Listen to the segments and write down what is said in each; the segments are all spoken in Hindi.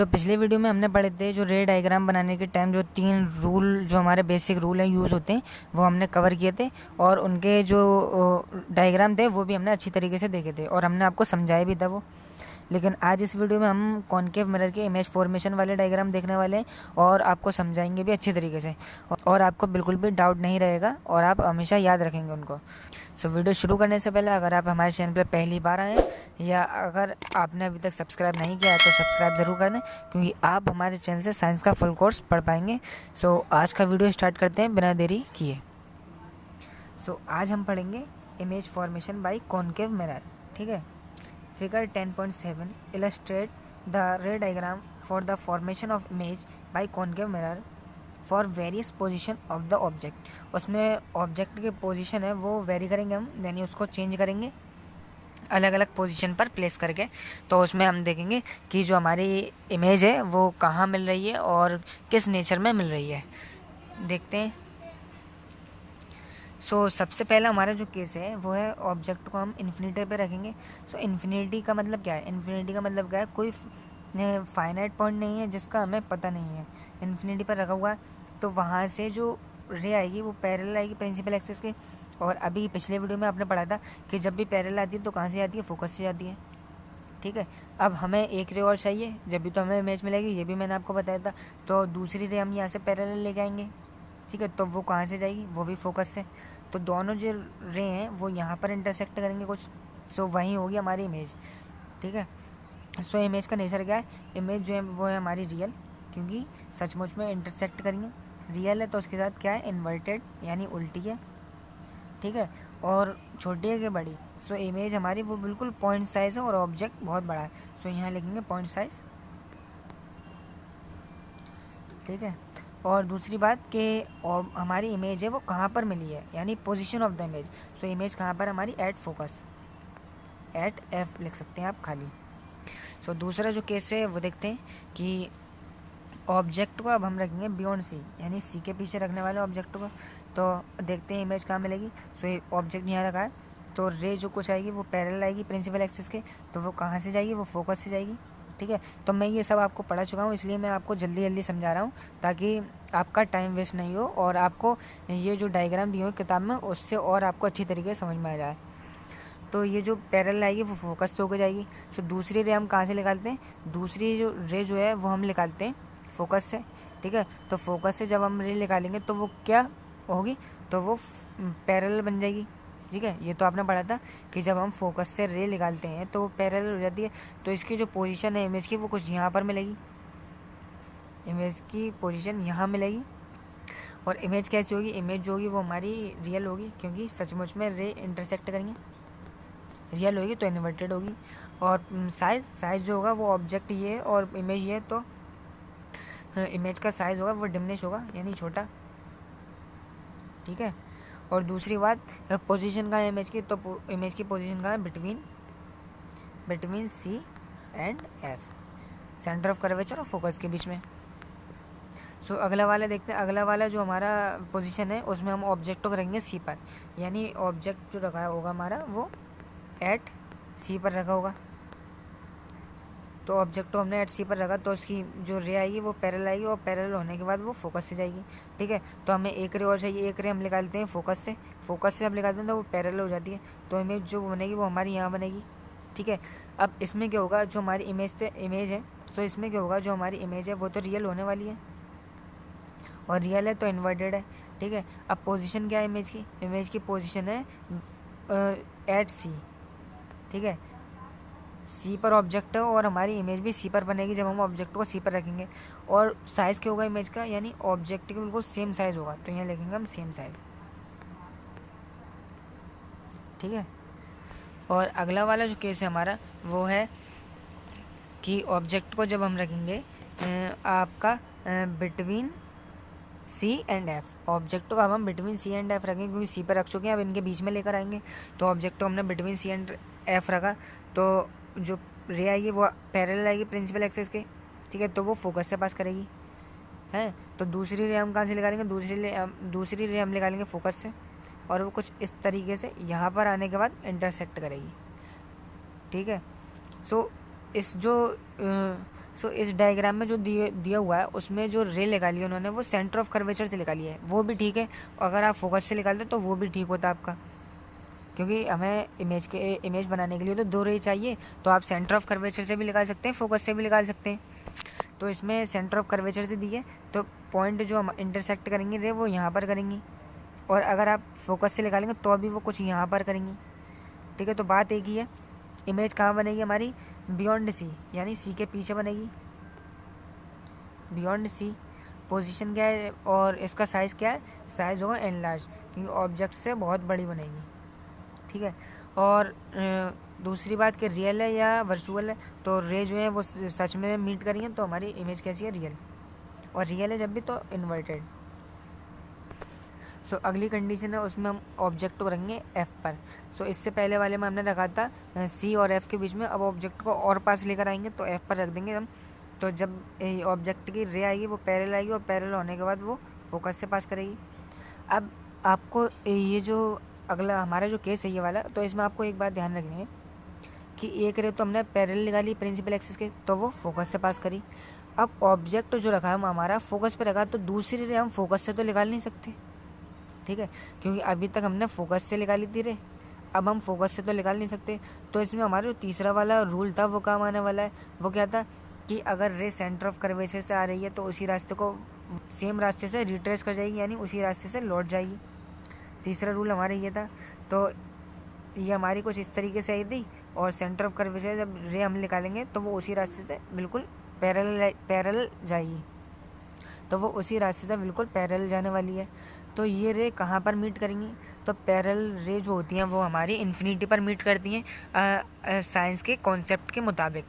पिछले वीडियो में हमने पढ़े थे जो रे डायग्राम बनाने के टाइम जो 3 रूल जो हमारे बेसिक रूल हैं यूज़ होते हैं वो हमने कवर किए थे और उनके जो डायग्राम थे वो भी हमने अच्छी तरीके से देखे थे और हमने आपको समझाया भी था वो। लेकिन आज इस वीडियो में हम कॉनकेव मिरर के इमेज फॉर्मेशन वाले डायग्राम देखने वाले हैं और आपको समझाएंगे भी अच्छी तरीके से और आपको बिल्कुल भी डाउट नहीं रहेगा और आप हमेशा याद रखेंगे उनको। वीडियो शुरू करने से पहले अगर आप हमारे चैनल पर पहली बार आए या अगर आपने अभी तक सब्सक्राइब नहीं किया है तो सब्सक्राइब ज़रूर कर दें, क्योंकि आप हमारे चैनल से साइंस का फुल कोर्स पढ़ पाएंगे। आज का वीडियो स्टार्ट करते हैं बिना देरी किए। आज हम पढ़ेंगे image formation bye concave mirror. ठीक है। फिगर 10.7 इलस्ट्रेट द रे diagram for the formation of image by concave mirror for various position of the object. उसमें ऑब्जेक्ट की पोजीशन है वो वेरी करेंगे हम, यानी उसको चेंज करेंगे अलग अलग पोजीशन पर प्लेस करके। तो उसमें हम देखेंगे कि जो हमारी इमेज है वो कहाँ मिल रही है और किस नेचर में मिल रही है। देखते हैं। सबसे पहला हमारा जो केस है वो है ऑब्जेक्ट को हम इन्फिनिटी पे रखेंगे। इन्फिनिटी का मतलब क्या है? इन्फिनिटी का मतलब क्या है? कोई फाइनाइट पॉइंट नहीं है जिसका हमें पता नहीं है। इन्फिनिटी पर रखा हुआ है तो वहाँ से जो रे आएगी वो पैरेलल आएगी प्रिंसिपल एक्सिस के। और अभी पिछले वीडियो में आपने पढ़ा था कि जब भी पैरेलल आती है तो कहाँ से आती है? फोकस से जाती है। ठीक है। अब हमें एक रे और चाहिए, जब भी तो हमें इमेज मिलेगी, ये भी मैंने आपको बताया था। तो दूसरी रे हम यहाँ से पैरेलल लेके आएंगे। ठीक है। तो वो कहाँ से जाएगी? वो भी फोकस से। तो दोनों जो रे हैं वो यहाँ पर इंटरसेक्ट करेंगे कुछ। वहीं होगी हमारी इमेज। ठीक है। इमेज का नेचर क्या है? इमेज जो है वो है हमारी रियल, क्योंकि सचमुच में इंटरसेक्ट करेंगे। रियल है तो उसके साथ क्या है? इन्वर्टेड, यानी उल्टी है। ठीक है। और छोटी है कि बड़ी? इमेज हमारी वो बिल्कुल पॉइंट साइज है और ऑब्जेक्ट बहुत बड़ा है। यहाँ लिखेंगे पॉइंट साइज। ठीक है। और दूसरी बात कि हमारी इमेज है वो कहाँ पर मिली है, यानी position of the image. Image कहाँ पर? हमारी एट फोकस, एट एफ लिख सकते हैं आप खाली। दूसरा जो केस है वो देखते हैं कि ऑब्जेक्ट को अब हम रखेंगे बियॉन्ड सी, यानी सी के पीछे रखने वाले ऑब्जेक्ट को। तो देखते हैं इमेज कहाँ मिलेगी। ऑब्जेक्ट यहाँ रखा है तो रे जो कुछ आएगी वो पैरेलल आएगी प्रिंसिपल एक्सिस के। तो वो कहाँ से जाएगी? वो फोकस से जाएगी। ठीक है। तो मैं ये सब आपको पढ़ा चुका हूँ, इसलिए मैं आपको जल्दी जल्दी समझा रहा हूँ ताकि आपका टाइम वेस्ट नहीं हो और आपको ये जो डायग्राम दिए हो किताब में उससे और आपको अच्छी तरीके से समझ में आ जाए। तो ये जो पैरेलल आएगी वो फोकस से होकर जाएगी। दूसरी रे हम कहाँ से निकालते हैं? दूसरी जो रे जो है वो हम निकालते हैं फोकस से। ठीक है। तो फोकस से जब हम रे निकालेंगे तो वो क्या होगी? तो वो पैरेलल बन जाएगी। ठीक है। ये तो आपने पढ़ा था कि जब हम फोकस से रे निकालते हैं तो वो पैरेलल हो जाती है। तो इसकी जो पोजीशन है इमेज की वो कुछ यहाँ पर मिलेगी। इमेज की पोजीशन यहाँ मिलेगी। और इमेज कैसी होगी? इमेज जो होगी वो हमारी रियल होगी, क्योंकि सचमुच में रे इंटरसेक्ट करेंगे। रियल होगी तो इन्वर्टेड होगी। और साइज जो होगा वो ऑब्जेक्ट ये है और इमेज ये है, तो इमेज का साइज होगा वो डिमिनिश होगा, यानी छोटा। ठीक है। और दूसरी बात, पोजीशन का है इमेज की, तो इमेज की पोजीशन का है between C and F, centre of curvature और फोकस के बीच में। अगला वाला देखते हैं। अगला वाला जो हमारा पोजीशन है उसमें हम ऑब्जेक्ट को रखेंगे सी पर, यानी ऑब्जेक्ट जो रखा होगा हमारा वो एट सी पर रखा होगा। तो ऑब्जेक्ट को हमने एट सी पर रखा तो उसकी जो रे आएगी वो पैरेलल आएगी और पैरेलल होने के बाद वो फोकस से जाएगी। ठीक है। तो हमें एक रे और चाहिए। एक रे हम निकालते हैं फोकस से। फोकस से हम निकालते हैं तो वो पैरेलल हो जाती है। तो इमेज जो बनेगी वो हमारी यहाँ बनेगी। ठीक है। अब इसमें क्या होगा? जो हमारी इमेज है इसमें क्या होगा? जो हमारी इमेज है वो तो रियल होने वाली है और रियल है तो इन्वर्टेड है। ठीक है। अब पोजीशन क्या है इमेज की? इमेज की पोजीशन है एट सी। ठीक है। सी पर ऑब्जेक्ट है और हमारी इमेज भी सी पर बनेगी जब हम ऑब्जेक्ट को सी पर रखेंगे। और साइज़ क्या होगा इमेज का? यानी ऑब्जेक्ट के बिल्कुल सेम साइज़ होगा, तो यहाँ लिखेंगे हम सेम साइज़। ठीक है। और अगला वाला जो केस है हमारा वो है कि ऑब्जेक्ट को जब हम रखेंगे आपका between C and F. Object को अब हम बिटवीन सी एंड एफ रखेंगे, क्योंकि सी पर रख चुके हैं, अब इनके बीच में लेकर आएंगे। तो ऑब्जेक्ट को हमने बिटवीन सी एंड एफ रखा तो जो रे आएगी वो पैरेलल आएगी प्रिंसिपल एक्सिस के। ठीक है। तो वो फोकस से पास करेगी है। तो दूसरी रे हम कहाँ से निकालेंगे? दूसरी रे हम निकालेंगे फोकस से, और वो कुछ इस तरीके से यहाँ पर आने के बाद इंटरसेक्ट करेगी। ठीक है। इस जो सो इस डायग्राम में जो दिया हुआ है उसमें जो रे निकाली है उन्होंने वो सेंटर ऑफ कर्वेचर से निकाली है, वो भी ठीक है। अगर आप फोकस से निकालते तो वो भी ठीक होता आपका, क्योंकि हमें इमेज बनाने के लिए तो 2 रे चाहिए। तो आप सेंटर ऑफ कर्वेचर से भी निकाल सकते हैं, फोकस से भी निकाल सकते हैं। तो इसमें सेंटर ऑफ कर्वेचर से दी है, तो पॉइंट जो हम इंटरसेक्ट करेंगे रे वो यहाँ पर करेंगी, और अगर आप फोकस से निकालेंगे तो अभी वो कुछ यहाँ पर करेंगी। ठीक है, तो बात एक ही है। इमेज कहाँ बनेगी हमारी? बियॉन्ड सी, यानी सी के पीछे बनेगी, बियॉन्ड सी। पोजीशन क्या है और इसका साइज़ क्या है? साइज़ होगा एनलार्ज, क्योंकि ऑब्जेक्ट से बहुत बड़ी बनेगी। ठीक है, और दूसरी बात कि रियल है या वर्चुअल है, तो रे जो है वो सच में मीट करेंगे तो हमारी इमेज कैसी है? रियल। और रियल है जब भी तो इन्वर्टेड। सो अगली कंडीशन है उसमें हम ऑब्जेक्ट को रखेंगे एफ पर। सो इससे पहले वाले में हमने रखा था सी और एफ के बीच में, अब ऑब्जेक्ट को और पास लेकर आएंगे तो एफ पर रख देंगे हम। तो जब ऑब्जेक्ट की रे आएगी वो पैरेलल आएगी, और पैरेलल होने के बाद वो फोकस से पास करेगी। अब आपको ये जो अगला हमारा जो केस है ये वाला, तो इसमें आपको एक बात ध्यान रखनी है कि एक रे तो हमने पैरेलल निकाली प्रिंसिपल एक्सिस के, तो वो फोकस से पास करी। अब ऑब्जेक्ट जो रखा है हमारा फोकस पे रखा, तो दूसरी रे हम फोकस से तो निकाल नहीं सकते। ठीक है, क्योंकि अभी तक हमने फोकस से निकाली थी रे, अब हम फोकस से तो निकाल नहीं सकते। तो इसमें हमारा जो तीसरा वाला रूल था वो काम आने वाला है। वो क्या था कि अगर रे सेंटर ऑफ कर्वेचर से आ रही है तो उसी रास्ते को सेम रास्ते से रिट्रेस कर जाएगी, यानी उसी रास्ते से लौट जाएगी। तीसरा रूल हमारा ये था। तो ये हमारी कुछ इस तरीके से आई थी, और सेंटर ऑफ कर्वेचर जब रे हम निकालेंगे तो वो उसी रास्ते से बिल्कुल पैरेलल जाएगी, तो वो उसी रास्ते से बिल्कुल पैरेलल जाने वाली है। तो ये रे कहाँ पर मीट करेंगी? तो पैरेलल रे जो होती हैं वो हमारी इन्फिनिटी पर मीट करती हैं साइंस के कॉन्सेप्ट के मुताबिक।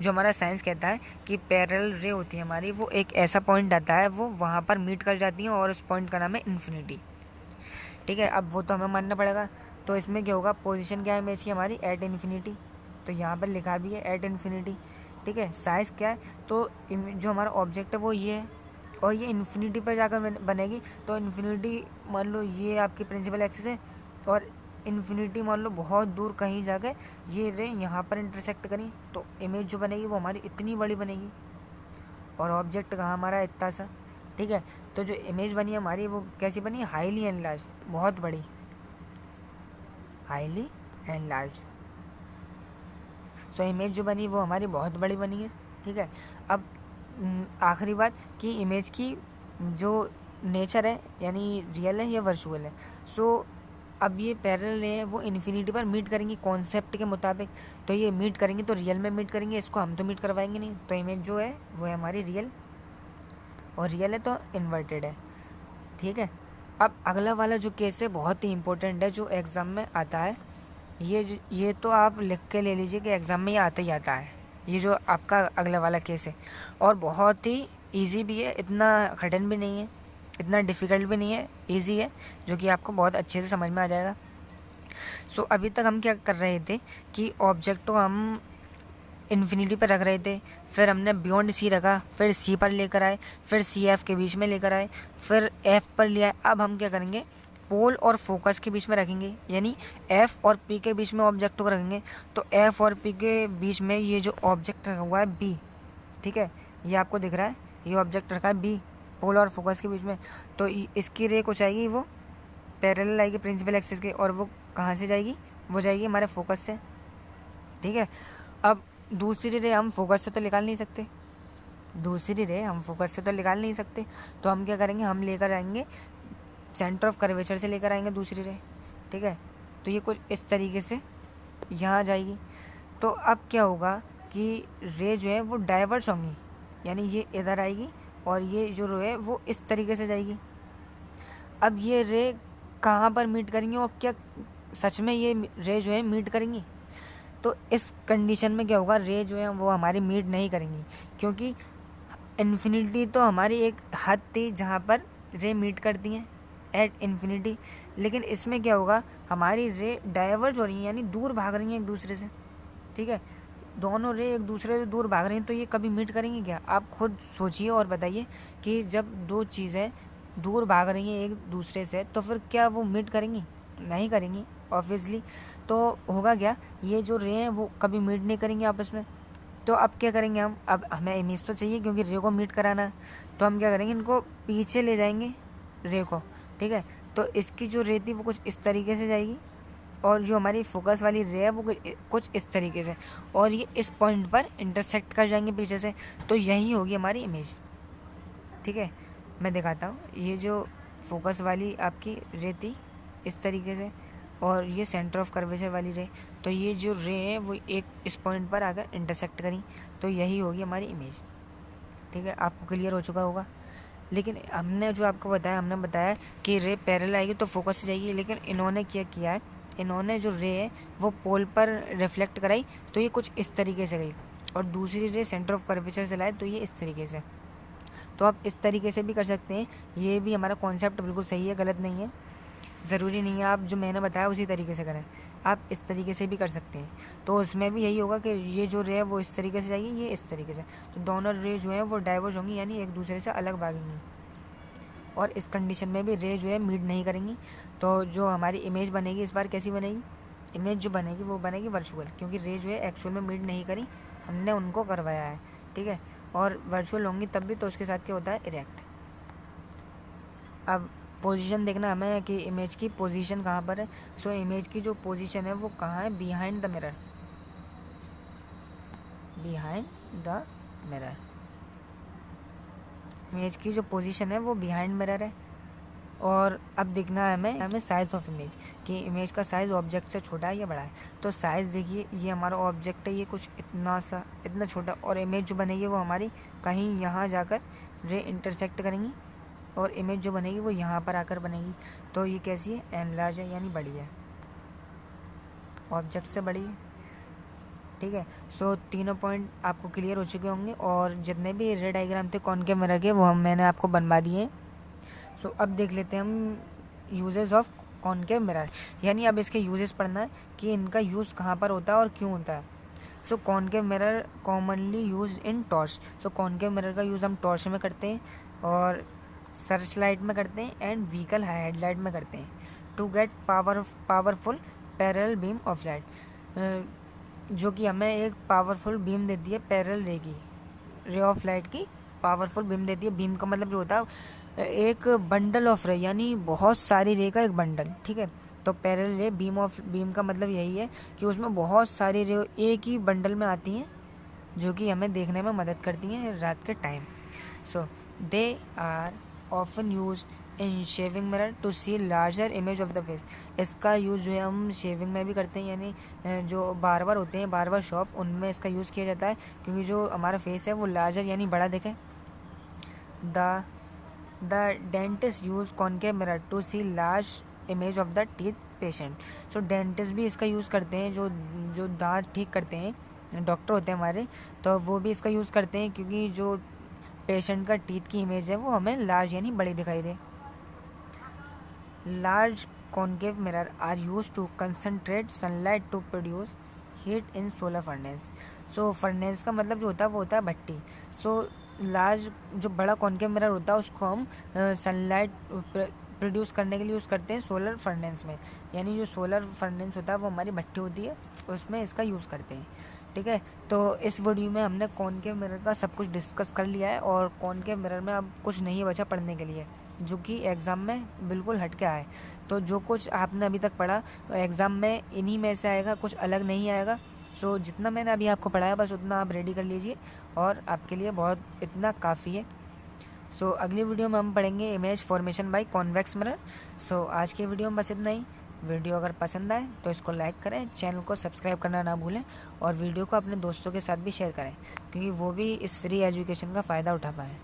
जो हमारा साइंस कहता है कि पैरेलल रे होती है हमारी, वो एक ऐसा पॉइंट आता है वो वहाँ पर मीट कर जाती हैं, और उस पॉइंट का नाम है इन्फिनिटी। ठीक है, अब वो तो हमें मानना पड़ेगा। तो इसमें क्या होगा? पोजीशन क्या है इमेज की हमारी? At infinity. तो यहाँ पर लिखा भी है एट इन्फिनिटी। ठीक है, साइज़ क्या है? तो जो हमारा ऑब्जेक्ट है वो ये है, और ये इन्फिनिटी पर जाकर बनेगी। तो इन्फिनिटी मान लो ये आपकी प्रिंसिपल एक्सिस है, और इन्फिनिटी मान लो बहुत दूर कहीं जाकर ये रे यहाँ पर इंटरसेक्ट करी, तो इमेज जो बनेगी वो हमारी इतनी बड़ी बनेगी, और ऑब्जेक्ट कहाँ हमारा इतना सा। ठीक है, तो जो इमेज बनी है हमारी वो कैसी बनी? हाईली एनलार्ज, बहुत बड़ी, हाईली एनलार्ज। सो इमेज जो बनी वो हमारी बहुत बड़ी बनी है। ठीक है, अब आखिरी बात कि इमेज की जो नेचर है, यानी रियल है या वर्चुअल है। सो अब ये पैरेलल है वो इन्फिनिटी पर मीट करेंगी कॉन्सेप्ट के मुताबिक, तो ये मीट करेंगी तो रियल में मीट करेंगे, इसको हम तो मीट करवाएंगे नहीं। तो इमेज जो है वो है हमारी रियल, और रियल है तो इन्वर्टेड है। ठीक है, अब अगला वाला जो केस है बहुत ही इंपॉर्टेंट है, जो एग्ज़ाम में आता है। ये तो आप लिख के ले लीजिए कि एग्ज़ाम में ये आता ही आता है। ये जो आपका अगला वाला केस है, और बहुत ही इजी भी है, इतना कठिन भी नहीं है, इतना डिफ़िकल्ट भी नहीं है, इजी है, जो कि आपको बहुत अच्छे से समझ में आ जाएगा। सो अभी तक हम क्या कर रहे थे कि ऑब्जेक्ट को हम इन्फिनिटी पर रख रहे थे, फिर हमने बियॉन्ड सी रखा, फिर सी पर लेकर आए, फिर सी एफ के बीच में लेकर आए, फिर एफ पर लिया। अब हम क्या करेंगे? पोल और फोकस के बीच में रखेंगे, यानी एफ और पी के बीच में ऑब्जेक्ट को रखेंगे। तो एफ और पी के बीच में ये जो ऑब्जेक्ट रखा हुआ है बी, ठीक है, ये आपको दिख रहा है, ये ऑब्जेक्ट रखा है बी पोल और फोकस के बीच में। तो इसकी रे कुछ आएगी, वो पैरेलल आएगी प्रिंसिपल एक्सिस के, और वो कहाँ से जाएगी? वो जाएगी हमारे फोकस से। ठीक है, अब दूसरी रे हम फोकस से तो निकाल नहीं सकते, तो हम क्या करेंगे? हम लेकर आएंगे सेंटर ऑफ कर्वेचर से लेकर आएंगे दूसरी रे। ठीक है, तो ये कुछ इस तरीके से यहाँ जाएगी। तो अब क्या होगा कि रे जो है वो डाइवर्स होंगी, यानी ये इधर आएगी और ये जो रे है वो इस तरीके से जाएगी। अब ये रे कहाँ पर मीट करेंगी, और क्या सच में ये रे जो है मीट करेंगी? तो इस कंडीशन में क्या होगा? रे जो है वो हमारी मीट नहीं करेंगी, क्योंकि इन्फिनिटी तो हमारी एक हद थी जहाँ पर रे मीट करती हैं एट इन्फिनिटी। लेकिन इसमें क्या होगा? हमारी रे डाइवर्ज हो रही हैं, यानी दूर भाग रही हैं एक दूसरे से। ठीक है, दोनों रे एक दूसरे से दूर भाग रही हैं, तो ये कभी मीट करेंगी क्या? आप खुद सोचिए और बताइए कि जब दो चीज़ें दूर भाग रही हैं एक दूसरे से, तो फिर क्या वो मीट करेंगी? नहीं करेंगी ऑब्वियसली। तो होगा क्या? ये जो रे हैं वो कभी मीट नहीं करेंगे आपस में। तो अब क्या करेंगे हम, अब हमें इमेज तो चाहिए क्योंकि रे को मीट कराना है, तो हम क्या करेंगे, इनको पीछे ले जाएंगे रे को, ठीक है। तो इसकी जो रे थी वो कुछ इस तरीके से जाएगी और जो हमारी फोकस वाली रे है वो कुछ इस तरीके से, और ये इस पॉइंट पर इंटरसेक्ट कर जाएंगे पीछे से, तो यही होगी हमारी इमेज, ठीक है। मैं दिखाता हूँ, ये जो फोकस वाली आपकी रे थी इस तरीके से, और ये सेंटर ऑफ कर्वेचर वाली रे, तो ये जो रे है वो एक इस पॉइंट पर आकर इंटरसेक्ट करी, तो यही होगी हमारी इमेज, ठीक है। आपको क्लियर हो चुका होगा। लेकिन हमने जो आपको बताया, हमने बताया कि रे पैरेलल आएगी तो फोकस से जाएगी, लेकिन इन्होंने क्या किया है, इन्होंने जो रे है वो पोल पर रिफ्लेक्ट कराई, तो ये कुछ इस तरीके से गई, और दूसरी रे सेंटर ऑफ कर्वेचर से लाए तो ये इस तरीके से। तो आप इस तरीके से भी कर सकते हैं, ये भी हमारा कॉन्सेप्ट बिल्कुल सही है, गलत नहीं है। ज़रूरी नहीं है आप जो मैंने बताया उसी तरीके से करें, आप इस तरीके से भी कर सकते हैं। तो उसमें भी यही होगा कि ये जो रे है वो इस तरीके से जाएगी, ये इस तरीके से, तो दोनों रे जो है वो डाइवर्ज होंगी, यानी एक दूसरे से अलग भागेंगी, और इस कंडीशन में भी रे जो है मीट नहीं करेंगी। तो जो हमारी इमेज बनेगी इस बार कैसी बनेगी, इमेज जो बनेगी वो बनेगी वर्चुअल, क्योंकि रे जो है एक्चुअल में मीट नहीं करी, हमने उनको करवाया है, ठीक है। और वर्चुअल होंगी तब भी, तो उसके साथ क्या होता है, इरेक्ट। अब पोजीशन देखना हमें कि इमेज की पोजीशन कहाँ पर है। सो इमेज की जो पोजीशन है वो कहाँ है, behind the mirror, behind the mirror. Image की जो पोजीशन है वो बिहाइंड मिरर है। और अब देखना है हमें साइज़ ऑफ इमेज, कि इमेज का साइज़ ऑब्जेक्ट से छोटा है या बड़ा है। तो साइज़ देखिए, ये हमारा ऑब्जेक्ट है, ये कुछ इतना छोटा, और इमेज जो बनेगी वो हमारी कहीं यहाँ जाकर रे इंटरसेक्ट करेंगी, और इमेज जो बनेगी वो यहाँ पर आकर बनेगी। तो ये कैसी है, एनलार्ज है, यानी बड़ी है, ऑब्जेक्ट से बड़ी है, ठीक है। सो तीनों पॉइंट आपको क्लियर हो चुके होंगे, और जितने भी रे डायग्राम थे कॉनकेव मिरर के वो मैंने आपको बनवा दिए हैं। सो अब देख लेते हैं हम यूजेस ऑफ कॉनकेव मिरर, यानी अब इसके यूजेस पढ़ना है कि इनका यूज़ कहाँ पर होता है और क्यों होता है। So concave mirror commonly use in torch. So concave mirror का यूज़ हम टॉर्च में करते हैं, और सर्च लाइट में करते हैं, एंड व्हीकल हेडलाइट में करते हैं, to get powerful parallel beam of light, जो कि हमें एक पावरफुल बीम देती है, पैरेलल रे की, रे ऑफ लाइट की पावरफुल बीम देती है। बीम का मतलब जो होता है एक बंडल ऑफ रे, यानी बहुत सारी रे का एक बंडल, ठीक है। तो पैरेलल रे बीम का मतलब यही है कि उसमें बहुत सारी रे एक ही बंडल में आती हैं, जो कि हमें देखने में मदद करती हैं रात के time. So they are often use in shaving mirror to see larger image of the face. इसका यूज़ जो है हम शेविंग में भी करते हैं, यानी जो बार्बर होते हैं, बार्बर शॉप, उनमें इसका यूज़ किया जाता है, क्योंकि जो हमारा फेस है वो लार्जर यानी बड़ा दिखे। The dentist use concave mirror to see large image of the teeth patient. So dentist भी इसका यूज़ करते हैं, जो दांत ठीक करते हैं, डॉक्टर होते हैं हमारे, तो वो भी इसका यूज़ करते हैं, क्योंकि जो पेशेंट का टीथ की इमेज है वो हमें लार्ज यानी बड़ी दिखाई दे। Large concave mirror are use to concentrate sunlight to produce heat in solar furnace. So furnace का मतलब जो होता है वो होता है भट्टी। सो लार्ज जो बड़ा कॉनकेव मिरर होता है उसको हम सनलाइट प्रोड्यूस करने के लिए यूज़ करते हैं सोलर फर्नेस में, यानी जो सोलर फर्नेस होता है वो हमारी भट्टी होती है, उसमें इसका यूज़ करते हैं, ठीक है। तो इस वीडियो में हमने कॉनकेव मिरर का सब कुछ डिस्कस कर लिया है, और कॉनकेव मिरर में अब कुछ नहीं बचा पढ़ने के लिए, जो कि एग्ज़ाम में बिल्कुल हट के आए। तो जो कुछ आपने अभी तक पढ़ा एग्ज़ाम में इन्हीं में से आएगा, कुछ अलग नहीं आएगा। सो जितना मैंने अभी आपको पढ़ाया बस उतना आप रेडी कर लीजिए, और आपके लिए बहुत इतना काफ़ी है। सो अगली वीडियो में हम पढ़ेंगे image formation by convex mirror. So आज की वीडियो में बस इतना ही। वीडियो अगर पसंद आए तो इसको लाइक करें, चैनल को सब्सक्राइब करना ना भूलें, और वीडियो को अपने दोस्तों के साथ भी शेयर करें, क्योंकि वो भी इस फ्री एजुकेशन का फ़ायदा उठा पाएँ।